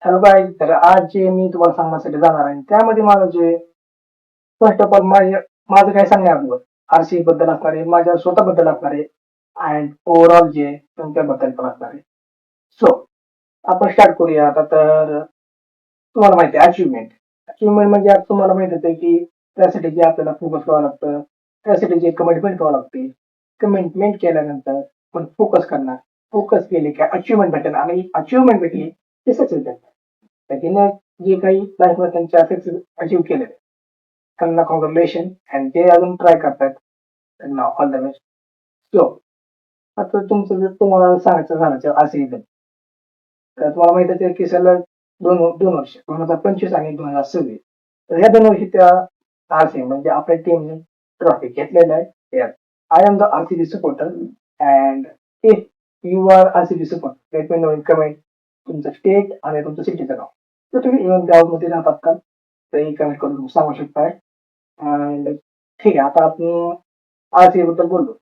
Hello guys, तर आज जे मी तुम्हाला सांगण्यासाठी जाणार आहे त्यामध्ये माझं जे फर्स्ट ऑफ ऑल माझं काय सांगणार अगोदर आरसी बद्दल असणार आहे, माझ्या स्वतःबद्दल असणार आहे अँड ओव्हरऑल जे तुमच्याबद्दल पण असणार आहे. सो आपण स्टार्ट करूया आता. तर तुम्हाला माहिती आहे अचिव्हमेंट. अचिव्हमेंट म्हणजे आता तुम्हाला माहित होतं की त्यासाठी जे आपल्याला फोकस करावं लागतं, त्यासाठी जे कमिटमेंट करावं लागते. कमिटमेंट केल्यानंतर पण फोकस करणार, फोकस केले की अचिव्हमेंट भेटेल आणि अचिव्हमेंट भेटली ते सक्सेस भेटेल. त्याच्यानं जे काही लाईफमध्ये त्यांच्या सक्सेस अचीव्ह केले त्यांना कॉंग्रॅच्युलेशन अँड ते अजून ट्राय करतात त्यांना ऑल द बेस्ट. सो आता तुमचं जर तुम्हाला सांगायचं झालं असेल तर तुम्हाला माहिती आहे की सलग दोन दोन वर्ष 2025 आणि 2026, तर ह्या 2 वर्षी त्या आरसी म्हणजे आपल्या टीमने ट्रॉफी घेतलेल्या आहे. I am the RCB supporter and if you are RCB supporter let me know in comment तुमचं स्टेट आणि तुमचं सिटीचं नाव. तर तुम्ही इव्हन गावामध्ये राहतात का तेही कमेंट करून सांगू शकताय. अँड ठीक आहे, आता आपण आरसीबी बद्दल बोललो.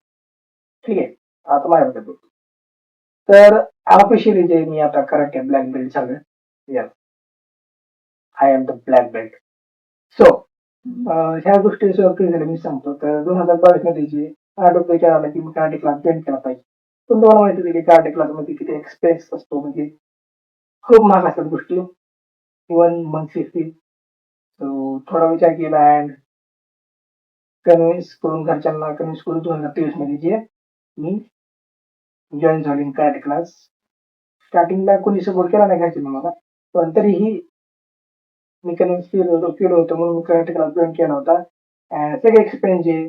ठीक आहे, आता माझ्याबद्दल बोलतो. तर ऑफिशियली जे मी आता कराटे ब्लॅक बेल्ट झालं. Yes, I am the black belt. So ह्या गोष्टी झाल्या मी सांगतो. तर 2022 मध्ये जे डोकं विचार आला की मी कराटे क्लास जॉईन केला पाहिजे. पण तुम्हाला माहिती आहे की कराटे क्लासमध्ये किती एक्सपेन्स असतो, म्हणजे खूप महाग असतात गोष्टी. Even monthly fee. सो थोडा विचार केला अँड कन्व्हिन्स करून घरच्यांना कन्व्हिन्स करून 2023 मध्ये जे मी जॉईन झालो इन कराटे क्लास. स्टार्टिंगला कोणी सपोर्ट केला नाही घरच्यांनी मला, पण तरीही मी कन्व्हिन्स केलं होतं म्हणून मी कराटे क्लास जॉईन केला होता. अँड सगळे एक्सपेन्स जे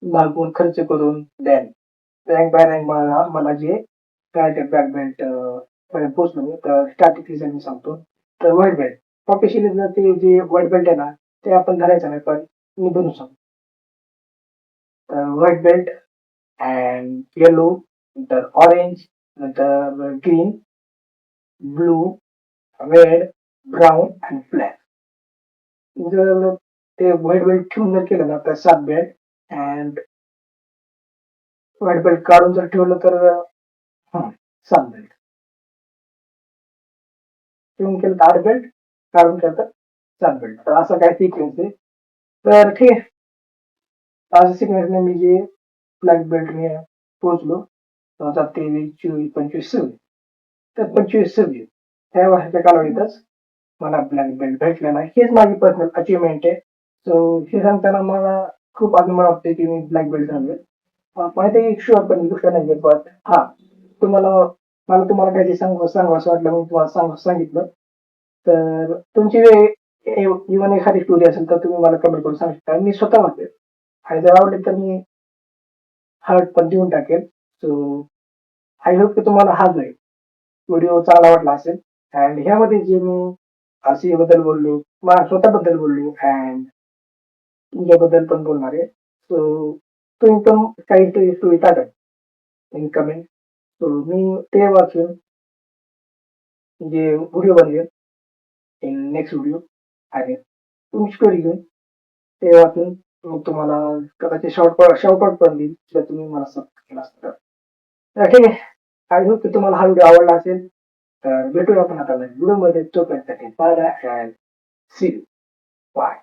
भागवून खर्च करून देन रँक बाय रँक मला जे कराटे ब्लॅक बेल्ट पर्यंत पोहोचलो मी. तर स्टार्टिंग सीझन मी सांगतो. तर व्हाईट बेल्ट ऑफिशियली जर ते जे व्हाईट बेल्ट आहे ना ते आपण धरायचं नाही, पण मी बनवू सांगतो. तर व्हाईट बेल्ट अँड येलो, नंतर ऑरेंज, नंतर green, blue, red, brown and black. जर ते व्हाईट बेल्ट ठेवून जर केलं ना तर 7 बेल्ट अँड व्हाईट बेल्ट काढून जर ठेवलं तर 7 बेल्ट. ठेवून केलं तर 8 बेल्ट, काढून केलं तर 7 बेल्ट. तर असं काय सिक्वेन्स आहे. तर ठीक आहे, असं सिक्वेन्सने मी जे ब्लॅक बेल्टने पोहोचलो 2023, 24, 25, 26. तर 25, 26 ह्या वर्षाच्या कालावधीतच मला ब्लॅक बेल्ट भेटलेला आहे. हेच माझी पर्सनल अचिव्हमेंट आहे. सो हे सांगताना मला खूप अभिमान वाटते की मी ब्लॅक बेल्ट झालोय. माहिती आहे एक शुअर पण गोष्ट नाही, बट हा तुम्हाला मला तुम्हाला काहीतरी सांगू असं वाटलं म्हणून तुम्हाला सांगितलं. तर तुमची इव्हन एखादी स्टोरी असेल तर तुम्ही मला कमेंट करून सांगू शकता. मी स्वतः म्हणते आणि जर आवडले तर मी हार्ट पण देऊन टाकेल. सो आय होप की तुम्हाला हा जो व्हिडिओ चांगला वाटला असेल. अँड ह्यामध्ये जे मी आरसीबी बद्दल बोललो, माझ्या स्वतःबद्दल बोललो अँड तुमच्याबद्दल पण बोलणार आहे. सो तुम्ही पण काही स्टोरी टाका इन कमेंट. सो मी ते वाचून जे व्हिडिओ बनवेल इन नेक्स्ट व्हिडिओ आणि तुमची स्टोरी घेऊन ते वाचून मग तुम्हाला कदाचित शॉर्टआउट पण देईल जर तुम्ही मला सपोर्ट केला असता तर. ठीक आहे, आय होप की तुम्हाला हा व्हिडिओ आवडला असेल. तर भेटूया आपण आता व्हिडिओमध्ये. तोपर्यंत bye bye. See you. Bye.